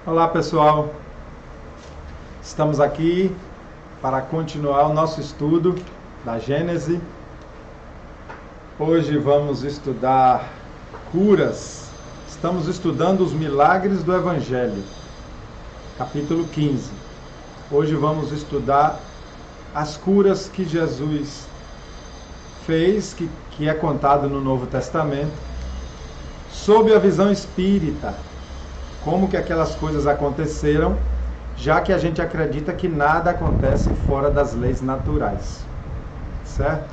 Olá pessoal, estamos aqui para continuar o nosso estudo da Gênese. Hoje vamos estudar curas, estamos estudando os milagres do Evangelho, capítulo 15. Hoje vamos estudar as curas que Jesus fez, que é contado no Novo Testamento, sob a visão espírita. Como que aquelas coisas aconteceram, já que a gente acredita que nada acontece fora das leis naturais, certo?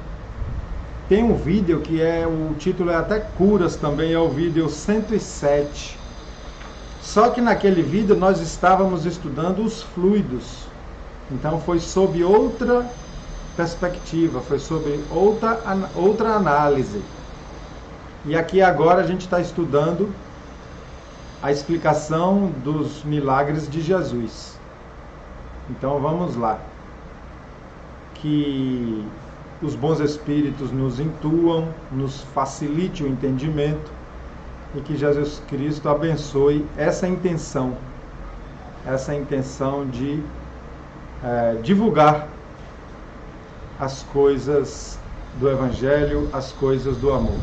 Tem um vídeo que o título é até Curas também, é o vídeo 107. Só que naquele vídeo nós estávamos estudando os fluidos, então foi sob outra perspectiva, foi sob outra análise. E aqui agora a gente está estudando a explicação dos milagres de Jesus. Então vamos lá. Que os bons espíritos nos intuam, nos facilite o entendimento e que Jesus Cristo abençoe essa intenção de divulgar as coisas do Evangelho, as coisas do amor.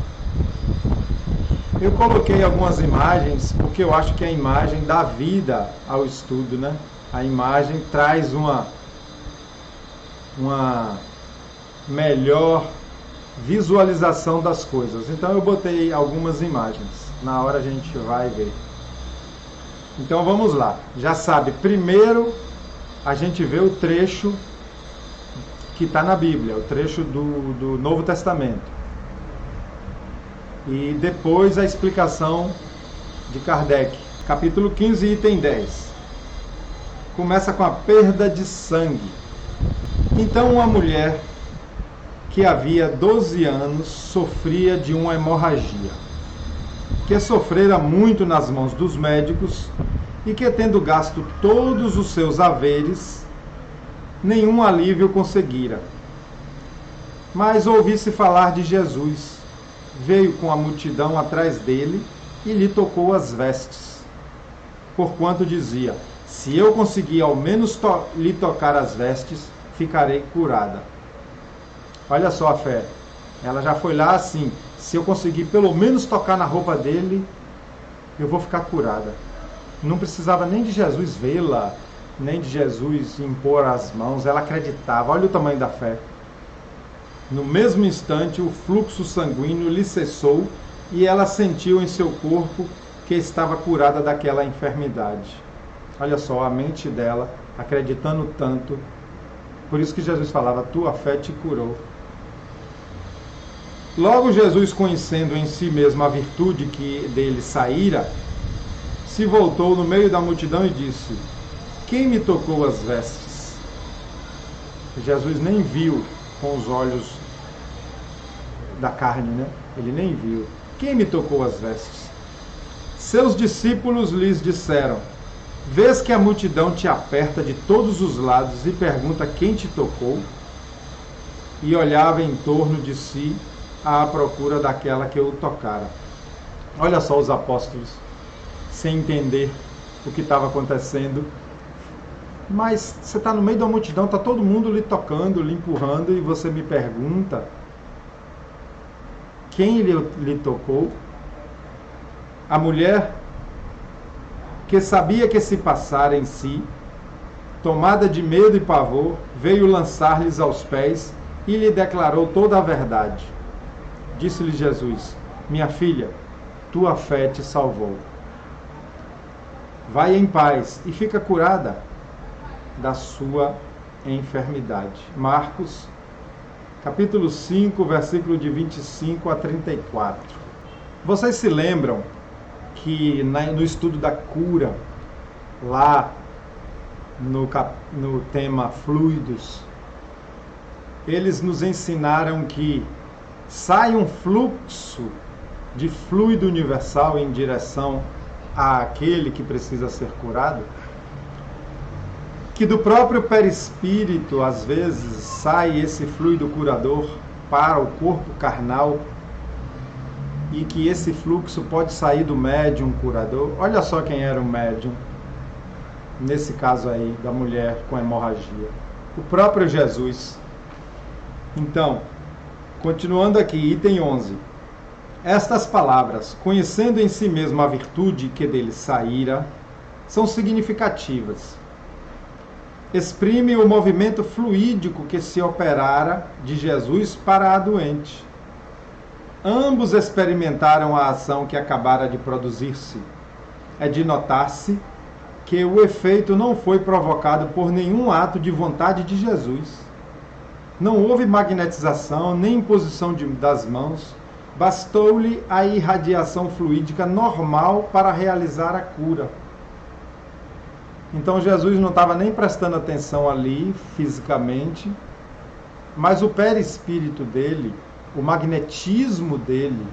Eu coloquei algumas imagens, porque eu acho que a imagem dá vida ao estudo, né? A imagem traz uma melhor visualização das coisas. Então eu botei algumas imagens, na hora a gente vai ver. Então vamos lá, já sabe, primeiro a gente vê o trecho que está na Bíblia, o trecho do Novo Testamento. E depois a explicação de Kardec, capítulo 15, item 10. Começa com a perda de sangue. Então uma mulher que havia 12 anos sofria de uma hemorragia, que sofrera muito nas mãos dos médicos e que, tendo gasto todos os seus haveres, nenhum alívio conseguira. Mas ouvisse falar de Jesus, veio com a multidão atrás dele e lhe tocou as vestes, porquanto dizia: se eu conseguir ao menos lhe tocar as vestes, ficarei curada. Olha só a fé, ela já foi lá assim: se eu conseguir pelo menos tocar na roupa dele, eu vou ficar curada. Não precisava nem de Jesus vê-la, nem de Jesus impor as mãos, ela acreditava. Olha o tamanho da fé. No mesmo instante, o fluxo sanguíneo lhe cessou e ela sentiu em seu corpo que estava curada daquela enfermidade. Olha só, a mente dela, acreditando tanto. Por isso que Jesus falava: tua fé te curou. Logo Jesus, conhecendo em si mesmo a virtude que dele saíra, se voltou no meio da multidão e disse: quem me tocou as vestes? Jesus nem viu com os olhos da carne, né? Ele nem viu. Quem me tocou as vestes? Seus discípulos lhes disseram: vês que a multidão te aperta de todos os lados e pergunta quem te tocou? E olhava em torno de si à procura daquela que o tocara. Olha só os apóstolos, sem entender o que estava acontecendo. Mas você está no meio da multidão, está todo mundo lhe tocando, lhe empurrando, e você me pergunta quem lhe tocou? A mulher, que sabia que se passara em si, tomada de medo e pavor, veio lançar-lhes aos pés e lhe declarou toda a verdade. Disse-lhe Jesus: minha filha, tua fé te salvou. Vai em paz e fica curada da sua enfermidade. Marcos, capítulo 5, versículo de 25 a 34. Vocês se lembram que no estudo da cura, lá no tema fluidos, eles nos ensinaram que sai um fluxo de fluido universal em direção àquele que precisa ser curado? Que do próprio perispírito, às vezes, sai esse fluido curador para o corpo carnal e que esse fluxo pode sair do médium curador. Olha só quem era o médium. nesse caso aí da mulher com hemorragia? O próprio Jesus. Então, continuando aqui, item 11. Estas palavras, conhecendo em si mesmo a virtude que dele saíra, são significativas. Exprime o movimento fluídico que se operara de Jesus para a doente. Ambos experimentaram a ação que acabara de produzir-se. É de notar-se que o efeito não foi provocado por nenhum ato de vontade de Jesus. Não houve magnetização nem imposição das mãos. Bastou-lhe a irradiação fluídica normal para realizar a cura. Então Jesus não estava nem prestando atenção ali fisicamente, mas o perispírito dele, o magnetismo dele,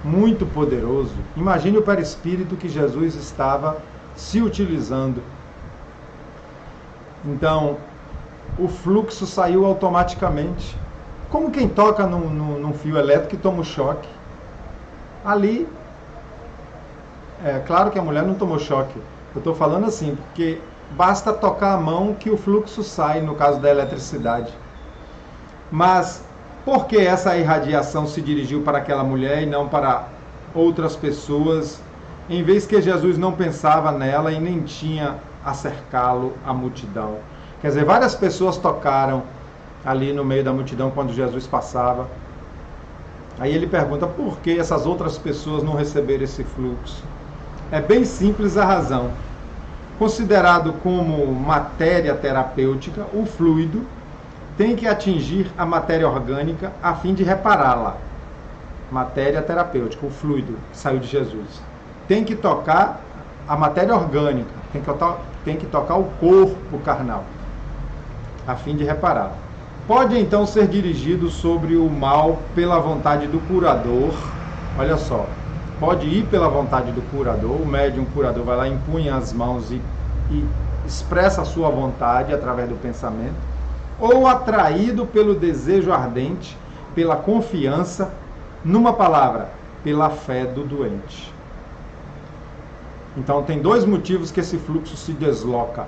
muito poderoso. Imagine o perispírito que Jesus estava se utilizando. Então, o fluxo saiu automaticamente. Como quem toca num fio elétrico e toma um choque. Ali, é claro que a mulher não tomou choque. Eu estou falando assim, porque basta tocar a mão que o fluxo sai, no caso da eletricidade. Mas por que essa irradiação se dirigiu para aquela mulher e não para outras pessoas, em vez que Jesus não pensava nela e nem tinha a cercá-lo a multidão? Quer dizer, várias pessoas tocaram ali no meio da multidão quando Jesus passava. Aí ele pergunta por que essas outras pessoas não receberam esse fluxo. É bem simples a razão. Considerado como matéria terapêutica, o fluido tem que atingir a matéria orgânica a fim de repará-la. Matéria terapêutica, o fluido que saiu de Jesus. Tem que tocar a matéria orgânica, tem que tocar o corpo carnal, a fim de repará-la. Pode então ser dirigido sobre o mal pela vontade do curador. Olha só, pode ir pela vontade do curador, o médium curador vai lá, impunha as mãos e expressa a sua vontade através do pensamento, ou atraído pelo desejo ardente, pela confiança, numa palavra, pela fé do doente. Então tem dois motivos que esse fluxo se desloca.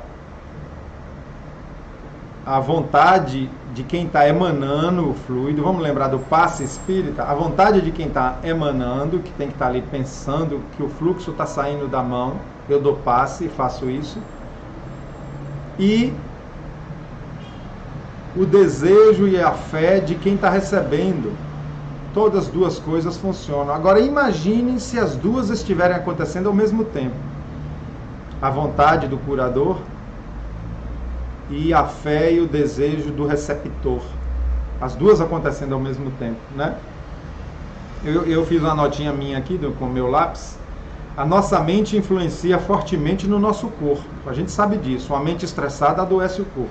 A vontade de quem está emanando o fluido, vamos lembrar do passe espírita, a vontade de quem está emanando, que tem que estar ali pensando que o fluxo está saindo da mão, eu dou passe e faço isso, e o desejo e a fé de quem está recebendo. Todas as duas coisas funcionam. Agora imaginem se as duas estiverem acontecendo ao mesmo tempo. A vontade do curador e a fé e o desejo do receptor. As duas acontecendo ao mesmo tempo, né? Eu fiz uma notinha minha aqui com o meu lápis. A nossa mente influencia fortemente no nosso corpo. A gente sabe disso. Uma mente estressada adoece o corpo,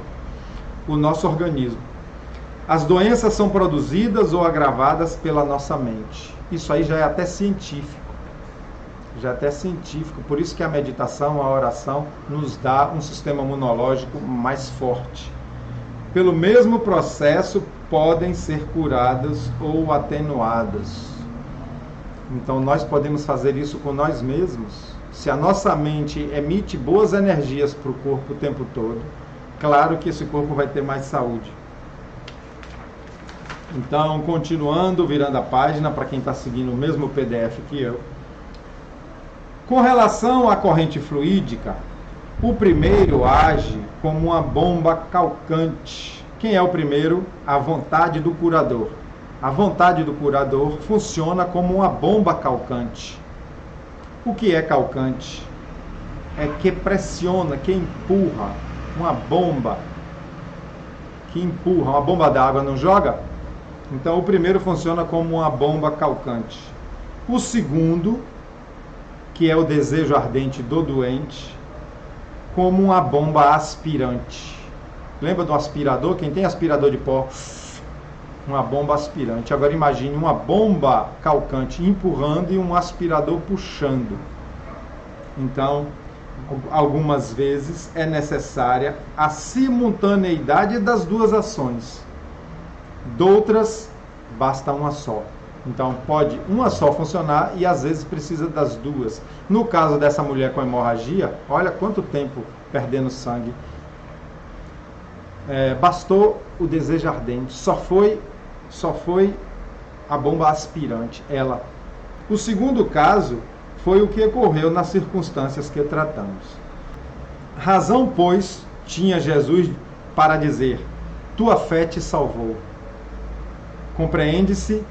o nosso organismo. As doenças são produzidas ou agravadas pela nossa mente. Isso aí já é até científico. Já é até científico. Por isso que a meditação, a oração, nos dá um sistema imunológico mais forte. Pelo mesmo processo, podem ser curadas ou atenuadas. Então, nós podemos fazer isso com nós mesmos. Se a nossa mente emite boas energias para o corpo o tempo todo, claro que esse corpo vai ter mais saúde. Então, continuando, virando a página, para quem está seguindo o mesmo PDF que eu. Com relação à corrente fluídica, o primeiro age como uma bomba calcante. Quem é o primeiro? A vontade do curador. A vontade do curador funciona como uma bomba calcante. O que é calcante? É que pressiona, que empurra. Uma bomba que empurra. Uma bomba d'água não joga? Então o primeiro funciona como uma bomba calcante. O segundo, que é o desejo ardente do doente, como uma bomba aspirante. Lembra do aspirador? Quem tem aspirador de pó? Uma bomba aspirante. Agora imagine uma bomba calcante empurrando e um aspirador puxando. Então, algumas vezes é necessária a simultaneidade das duas ações. Doutras, basta uma só. Então, pode uma só funcionar e às vezes precisa das duas. No caso dessa mulher com hemorragia, olha quanto tempo perdendo sangue. Bastou o desejo ardente, só foi a bomba aspirante, ela. O segundo caso foi o que ocorreu nas circunstâncias que tratamos. Razão, pois, tinha Jesus para dizer: tua fé te salvou. Compreende-se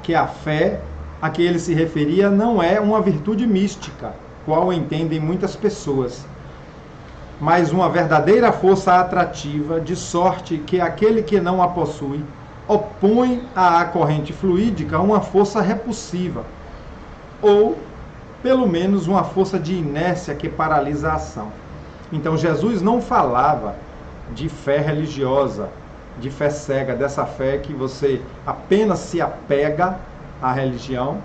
que a fé a que ele se referia não é uma virtude mística, qual entendem muitas pessoas, mas uma verdadeira força atrativa, de sorte que aquele que não a possui opõe à corrente fluídica uma força repulsiva, ou pelo menos uma força de inércia que paralisa a ação. Então Jesus não falava de fé religiosa, de fé cega, dessa fé que você apenas se apega à religião,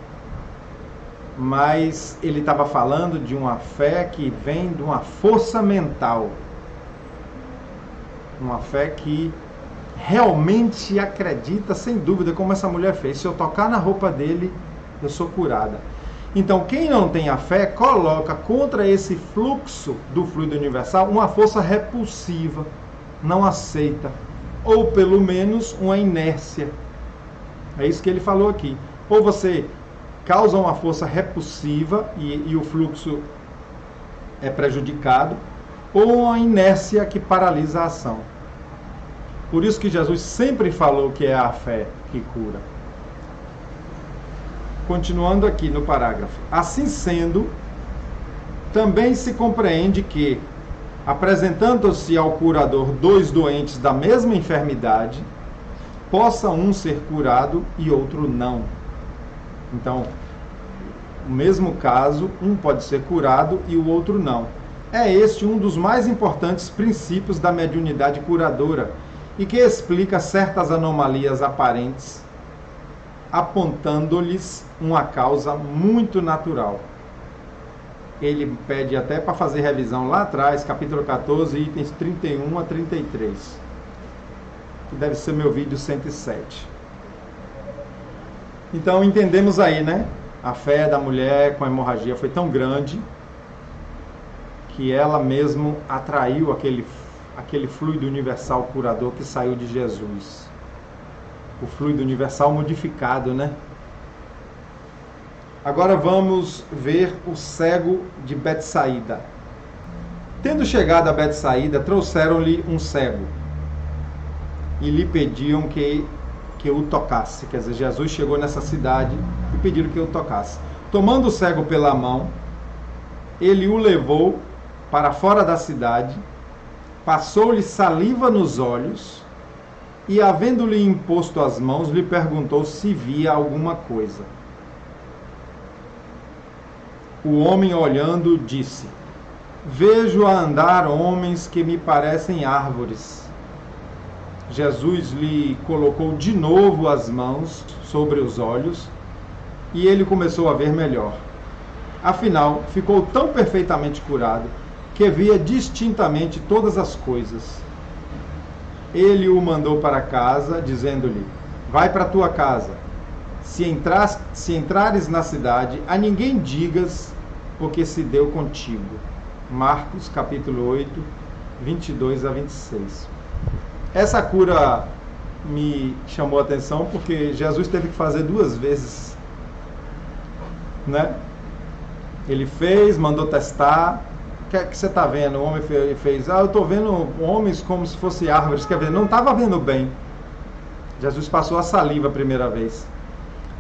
mas ele estava falando de uma fé que vem de uma força mental, uma fé que realmente acredita, sem dúvida, como essa mulher fez: se eu tocar na roupa dele, eu sou curada. Então, quem não tem a fé, coloca contra esse fluxo do fluido universal uma força repulsiva, não aceita, ou pelo menos uma inércia. É isso que ele falou aqui. Ou você causa uma força repulsiva e o fluxo é prejudicado, ou uma inércia que paralisa a ação. Por isso que Jesus sempre falou que é a fé que cura. Continuando aqui no parágrafo. Assim sendo, também se compreende que, apresentando-se ao curador dois doentes da mesma enfermidade, possa um ser curado e outro não. Então, no mesmo caso, um pode ser curado e o outro não. É este um dos mais importantes princípios da mediunidade curadora e que explica certas anomalias aparentes, apontando-lhes uma causa muito natural. Ele pede até para fazer revisão lá atrás, capítulo 14, itens 31 a 33, que deve ser meu vídeo 107. Então entendemos aí, né? A fé da mulher com a hemorragia foi tão grande que ela mesmo atraiu aquele fluido universal curador que saiu de Jesus. O fluido universal modificado, né? Agora vamos ver o cego de Betsaída. Tendo chegado a Betsaída, trouxeram-lhe um cego e lhe pediam que o tocasse. Quer dizer, Jesus chegou nessa cidade e pediram que o tocasse. Tomando o cego pela mão, ele o levou para fora da cidade, passou-lhe saliva nos olhos e, havendo-lhe imposto as mãos, lhe perguntou se via alguma coisa. O homem, olhando, disse: vejo a andar homens que me parecem árvores. Jesus lhe colocou de novo as mãos sobre os olhos e ele começou a ver melhor. Afinal, ficou tão perfeitamente curado que via distintamente todas as coisas. Ele o mandou para casa, dizendo-lhe: vai para a tua casa. Se entrares na cidade, a ninguém digas porque se deu contigo. Marcos capítulo 8, 22 a 26. Essa cura me chamou a atenção porque Jesus teve que fazer duas vezes, né? Ele fez, mandou testar. O que é que você está vendo? O homem fez: eu estou vendo homens como se fossem árvores. Quer ver? Não estava vendo bem. Jesus passou a saliva a primeira vez.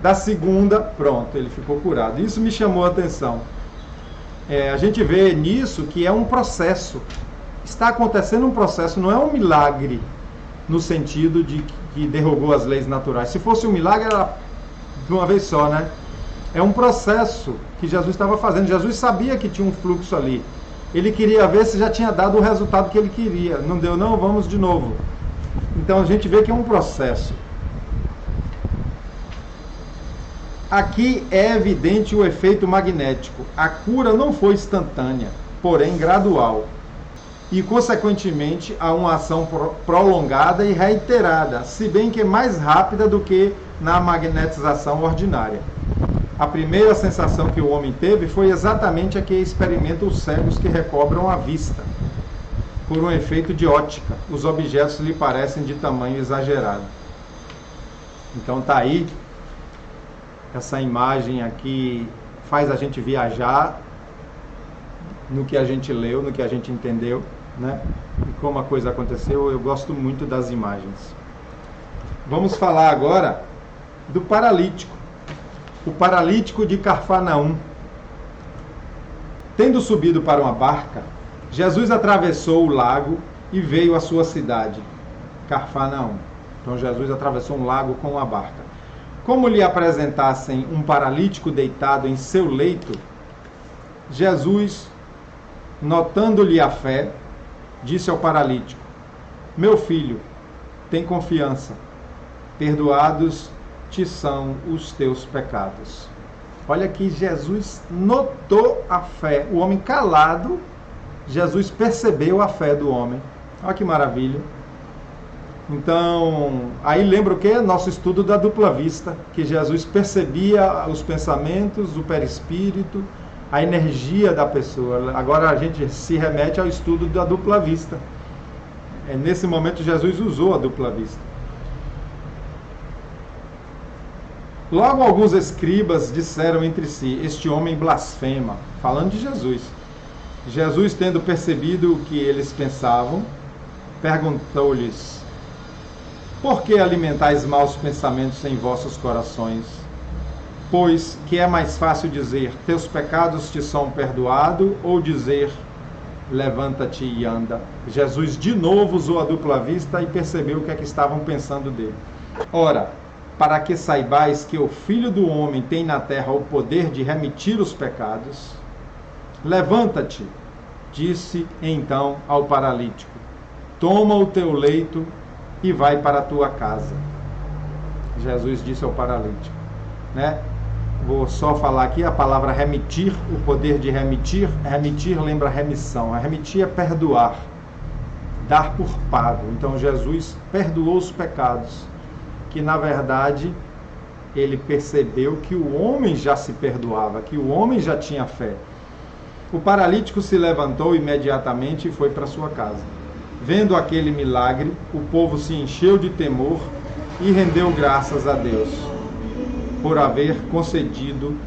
Da segunda, pronto, ele ficou curado. Isso me chamou a atenção. A gente vê nisso que é um processo. Está acontecendo um processo, não é um milagre no sentido de que derrubou as leis naturais. Se fosse um milagre, era de uma vez só, né? É um processo que Jesus estava fazendo. Jesus sabia que tinha um fluxo ali. Ele queria ver se já tinha dado o resultado que ele queria. Não deu, não? Vamos de novo. Então a gente vê que é um processo. Aqui é evidente o efeito magnético. A cura não foi instantânea, porém gradual. E, consequentemente, há uma ação prolongada e reiterada, se bem que mais rápida do que na magnetização ordinária. A primeira sensação que o homem teve foi exatamente a que experimentam os cegos que recobram a vista. por um efeito de ótica. Os objetos lhe parecem de tamanho exagerado. Então tá aí, essa imagem aqui faz a gente viajar no que a gente leu, no que a gente entendeu, né? E como a coisa aconteceu. Eu gosto muito das imagens. Vamos falar agora do paralítico. O paralítico de Cafarnaum. Tendo subido para uma barca, Jesus atravessou o lago e veio à sua cidade, Cafarnaum. Então Jesus atravessou um lago com uma barca. Como lhe apresentassem um paralítico deitado em seu leito, Jesus, notando-lhe a fé, disse ao paralítico: meu filho, tem confiança, perdoados te são os teus pecados. Olha que Jesus notou a fé. O homem calado, Jesus percebeu a fé do homem. Olha que maravilha. Então, aí lembra o quê? Nosso estudo da dupla vista, que Jesus percebia os pensamentos, o perispírito, a energia da pessoa. Agora a gente se remete ao estudo da dupla vista. Nesse momento Jesus usou a dupla vista. Logo alguns escribas disseram entre si: este homem blasfema, falando de Jesus. Jesus, tendo percebido o que eles pensavam, perguntou-lhes: por que alimentais maus pensamentos em vossos corações? Pois que é mais fácil dizer: teus pecados te são perdoados, ou dizer: levanta-te e anda? Jesus de novo usou a dupla vista e percebeu o que é que estavam pensando dele. Ora, para que saibais que o Filho do Homem tem na terra o poder de remitir os pecados, levanta-te, disse então ao paralítico, toma o teu leito e vai para a tua casa. Jesus disse ao paralítico, né? Vou só falar aqui a palavra remitir, o poder de remitir. Remitir lembra remissão. A remitir é perdoar, dar por pago. Então Jesus perdoou os pecados, que na verdade ele percebeu que o homem já se perdoava, que o homem já tinha fé. O paralítico se levantou imediatamente e foi para sua casa. Vendo aquele milagre, o povo se encheu de temor e rendeu graças a Deus por haver concedido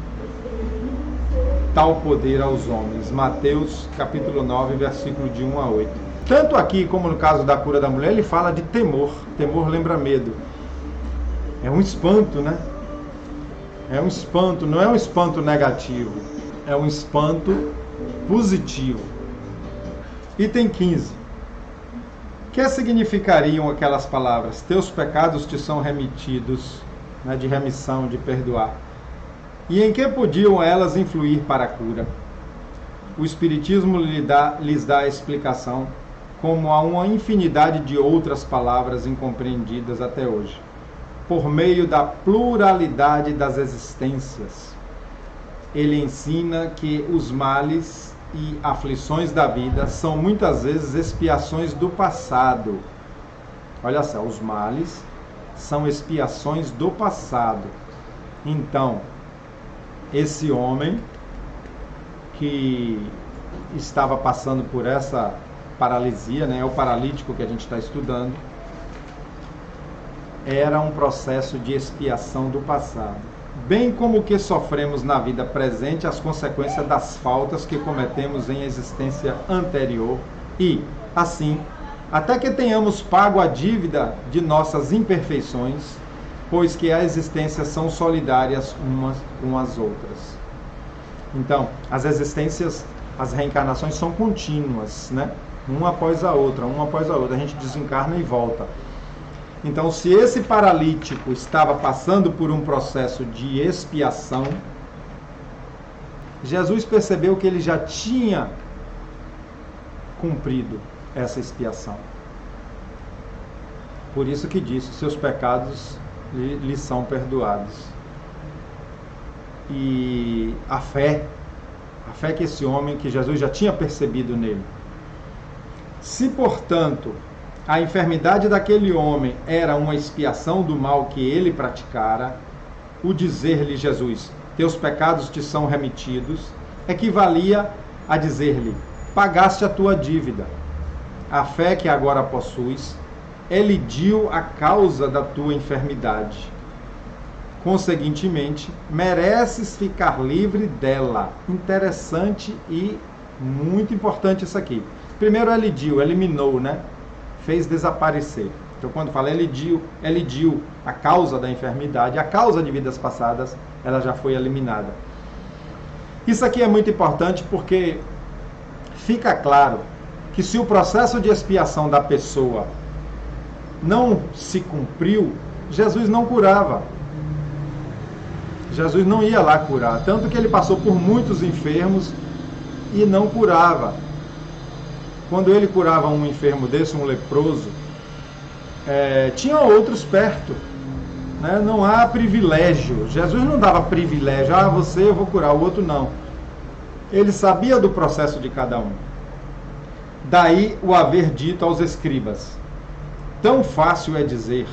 tal poder aos homens. Mateus capítulo 9, versículo de 1 a 8. Tanto aqui como no caso da cura da mulher, ele fala de temor. Temor lembra medo. É um espanto, né? É um espanto, não é um espanto negativo, é um espanto positivo. Item 15. O que significariam aquelas palavras? Teus pecados te são remitidos, né, de remissão, de perdoar. E em que podiam elas influir para a cura? O Espiritismo lhes dá a explicação, como há uma infinidade de outras palavras incompreendidas até hoje. Por meio da pluralidade das existências, ele ensina que os males e aflições da vida são muitas vezes expiações do passado. Olha só, os males são expiações do passado. Então, esse homem que estava passando por essa paralisia, né, é o paralítico que a gente está estudando, era um processo de expiação do passado. Bem como o que sofremos na vida presente, as consequências das faltas que cometemos em existência anterior e, assim, até que tenhamos pago a dívida de nossas imperfeições, pois que as existências são solidárias umas com as outras. Então, as existências, as reencarnações são contínuas, né? Uma após a outra, a gente desencarna e volta. Então, se esse paralítico estava passando por um processo de expiação, Jesus percebeu que ele já tinha cumprido essa expiação. Por isso que disse, seus pecados lhe são perdoados. E a fé que esse homem, que Jesus já tinha percebido nele. Se, portanto, a enfermidade daquele homem era uma expiação do mal que ele praticara, o dizer-lhe Jesus, teus pecados te são remitidos, equivalia a dizer-lhe, pagaste a tua dívida. a fé que agora possuis elidiu a causa da tua enfermidade. Conseguintemente, mereces ficar livre dela. Interessante e muito importante isso aqui. Primeiro, elidiu, eliminou, né? Fez desaparecer. Então, quando fala elidiu a causa da enfermidade, a causa de vidas passadas, ela já foi eliminada. Isso aqui é muito importante porque fica claro que se o processo de expiação da pessoa não se cumpriu, Jesus não curava. Jesus não ia lá curar. Tanto que ele passou por muitos enfermos e não curava. Quando ele curava um enfermo desse, um leproso, tinha outros perto. Né? Não há privilégio. Jesus não dava privilégio. Você eu vou curar, o outro não. Ele sabia do processo de cada um. Daí o haver dito aos escribas: tão fácil é dizer,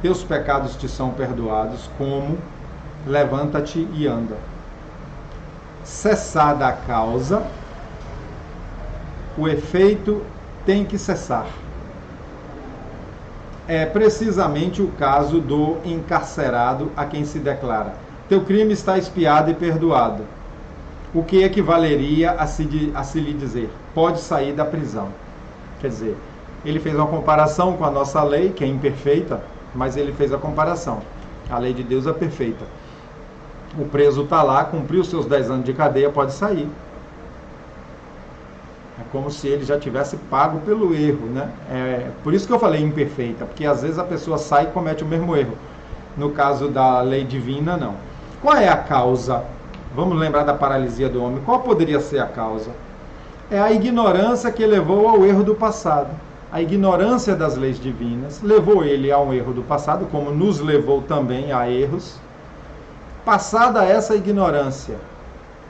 teus pecados te são perdoados, como levanta-te e anda. Cessada a causa, o efeito tem que cessar. É precisamente o caso do encarcerado a quem se declara: teu crime está expiado e perdoado. O que equivaleria a se lhe dizer: pode sair da prisão. Quer dizer, ele fez uma comparação com a nossa lei, que é imperfeita, mas ele fez a comparação. A lei de Deus é perfeita. O preso está lá, cumpriu seus 10 anos de cadeia, pode sair. É como se ele já tivesse pago pelo erro, né? Por isso que eu falei imperfeita, porque às vezes a pessoa sai e comete o mesmo erro. No caso da lei divina, não. Qual é a causa? Vamos lembrar da paralisia do homem. Qual poderia ser a causa? É a ignorância que levou ao erro do passado. A ignorância das leis divinas levou ele a um erro do passado, como nos levou também a erros. Passada essa ignorância,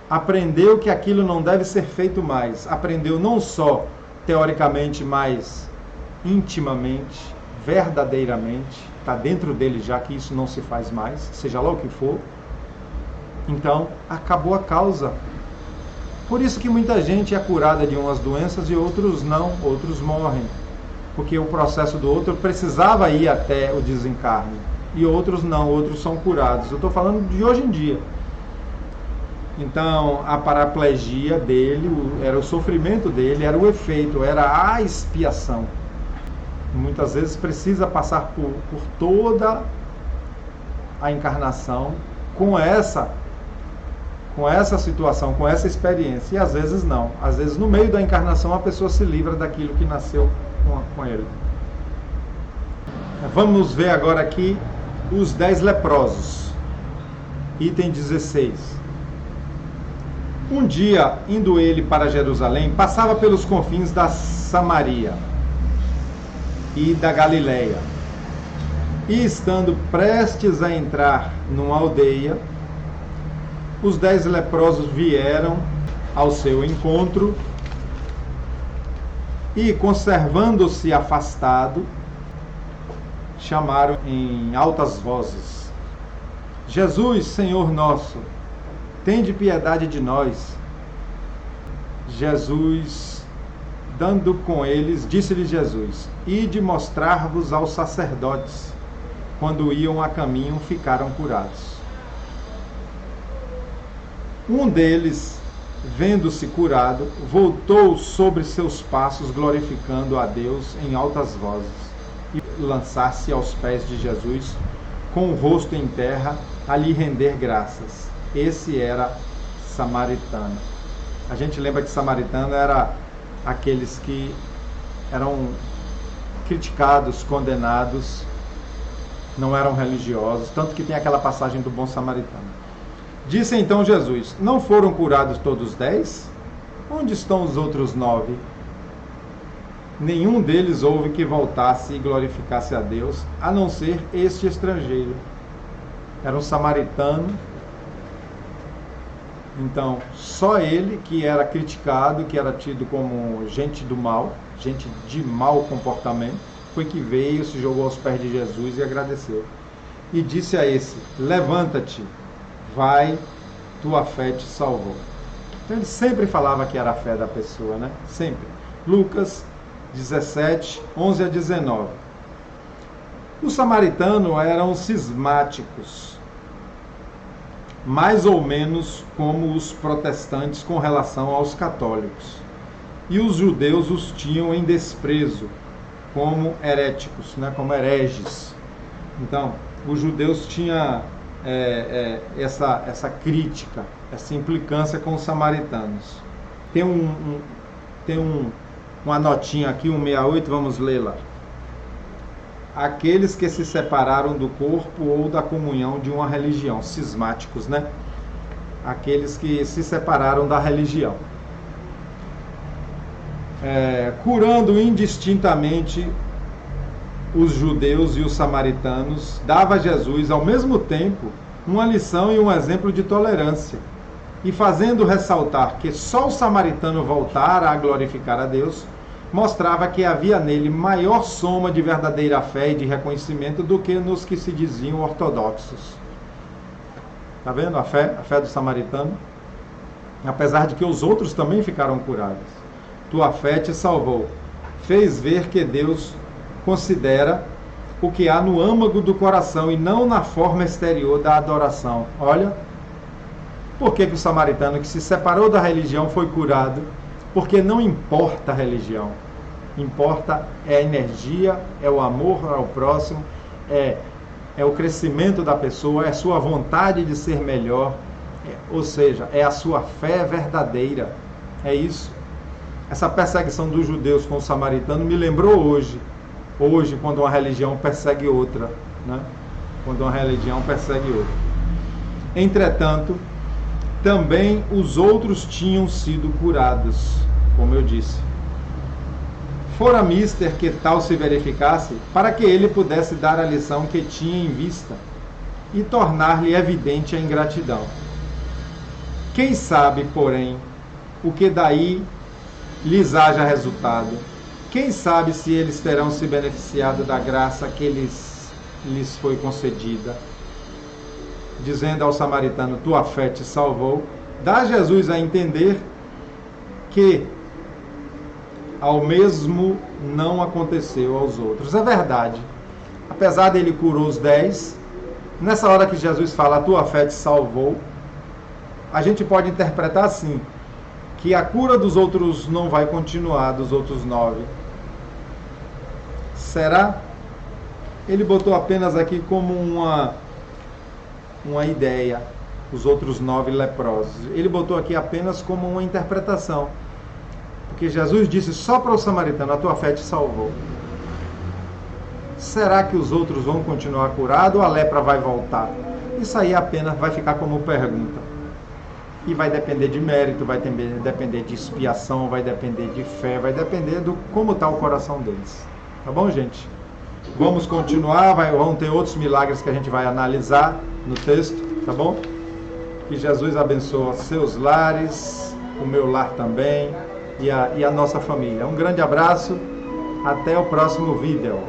aprendeu que aquilo não deve ser feito mais. Aprendeu não só teoricamente, mas intimamente, verdadeiramente. Está dentro dele já que isso não se faz mais, seja lá o que for. Então, acabou a causa. Por isso que muita gente é curada de umas doenças e outros não, outros morrem. Porque o processo do outro precisava ir até o desencarne. E outros não, outros são curados. Eu estou falando de hoje em dia. Então, a paraplegia dele, era o sofrimento dele, era o efeito, era a expiação. Muitas vezes precisa passar por toda a encarnação com essa situação, com essa experiência. E às vezes não. Às vezes no meio da encarnação a pessoa se livra daquilo que nasceu com ele. Vamos ver agora aqui os 10 leprosos. Item 16. Um dia, indo ele para Jerusalém, passava pelos confins da Samaria e da Galileia. E estando prestes a entrar numa aldeia, os 10 leprosos vieram ao seu encontro e, conservando-se afastado, chamaram em altas vozes: Jesus, Senhor nosso, tende piedade de nós. Jesus, dando com eles, disse-lhe Jesus: ide mostrar-vos aos sacerdotes. Quando iam a caminho, ficaram curados. Um deles, vendo-se curado, voltou sobre seus passos, glorificando a Deus em altas vozes, e lançar-se aos pés de Jesus, com o rosto em terra, a lhe render graças. Esse era samaritano. A gente lembra que samaritano era aqueles que eram criticados, condenados, não eram religiosos, tanto que tem aquela passagem do bom samaritano. Disse então Jesus: não foram curados todos 10? Onde estão os outros 9? Nenhum deles houve que voltasse e glorificasse a Deus, a não ser este estrangeiro. Era um samaritano. Então, só ele, que era criticado, que era tido como gente do mal, gente de mau comportamento, foi que veio, se jogou aos pés de Jesus e agradeceu. E disse a esse: levanta-te, vai, tua fé te salvou. Então ele sempre falava que era a fé da pessoa, né? Sempre. Lucas 17, 11 a 19. Os samaritanos eram cismáticos, mais ou menos como os protestantes com relação aos católicos. E os judeus os tinham em desprezo, como heréticos, né, como hereges. Então, os judeus tinham essa crítica, essa implicância com os samaritanos. Tem uma notinha aqui, 168, vamos lê-la. Aqueles que se separaram do corpo ou da comunhão de uma religião, cismáticos, né? Aqueles que se separaram da religião. Curando indistintamente os judeus e os samaritanos, dava a Jesus, ao mesmo tempo, uma lição e um exemplo de tolerância, e fazendo ressaltar que só o samaritano voltara a glorificar a Deus, mostrava que havia nele maior soma de verdadeira fé e de reconhecimento do que nos que se diziam ortodoxos. Está vendo a fé do samaritano? Apesar de que os outros também ficaram curados. Tua fé te salvou. Fez ver que Deus considera o que há no âmago do coração e não na forma exterior da adoração. Olha, por que o samaritano que se separou da religião foi curado? Porque não importa a religião, importa a energia, é o amor ao próximo, é o crescimento da pessoa, é a sua vontade de ser melhor, ou seja, é a sua fé verdadeira, é isso. Essa perseguição dos judeus com o samaritano me lembrou hoje, quando uma religião persegue outra, né? Quando uma religião persegue outra. Entretanto, também os outros tinham sido curados, como eu disse. Fora mister que tal se verificasse, para que ele pudesse dar a lição que tinha em vista e tornar-lhe evidente a ingratidão. Quem sabe, porém, o que daí lhes haja resultado? Quem sabe se eles terão se beneficiado da graça que lhes foi concedida? Dizendo ao samaritano, tua fé te salvou, dá Jesus a entender que ao mesmo não aconteceu aos outros. É verdade, apesar dele curou os 10, nessa hora que Jesus fala, a tua fé te salvou, a gente pode interpretar assim, que a cura dos outros não vai continuar, dos outros 9. Será? Ele botou apenas aqui como uma ideia, os outros 9 leprosos. Ele botou aqui apenas como uma interpretação. Porque Jesus disse só para o samaritano, a tua fé te salvou. Será que os outros vão continuar curados ou a lepra vai voltar? Isso aí apenas vai ficar como pergunta. E vai depender de mérito, vai depender de expiação, vai depender de fé, vai depender do como está o coração deles. Tá bom, gente? Vamos continuar, vão ter outros milagres que a gente vai analisar no texto, tá bom? Que Jesus abençoe seus lares, o meu lar também e a nossa família. Um grande abraço, até o próximo vídeo.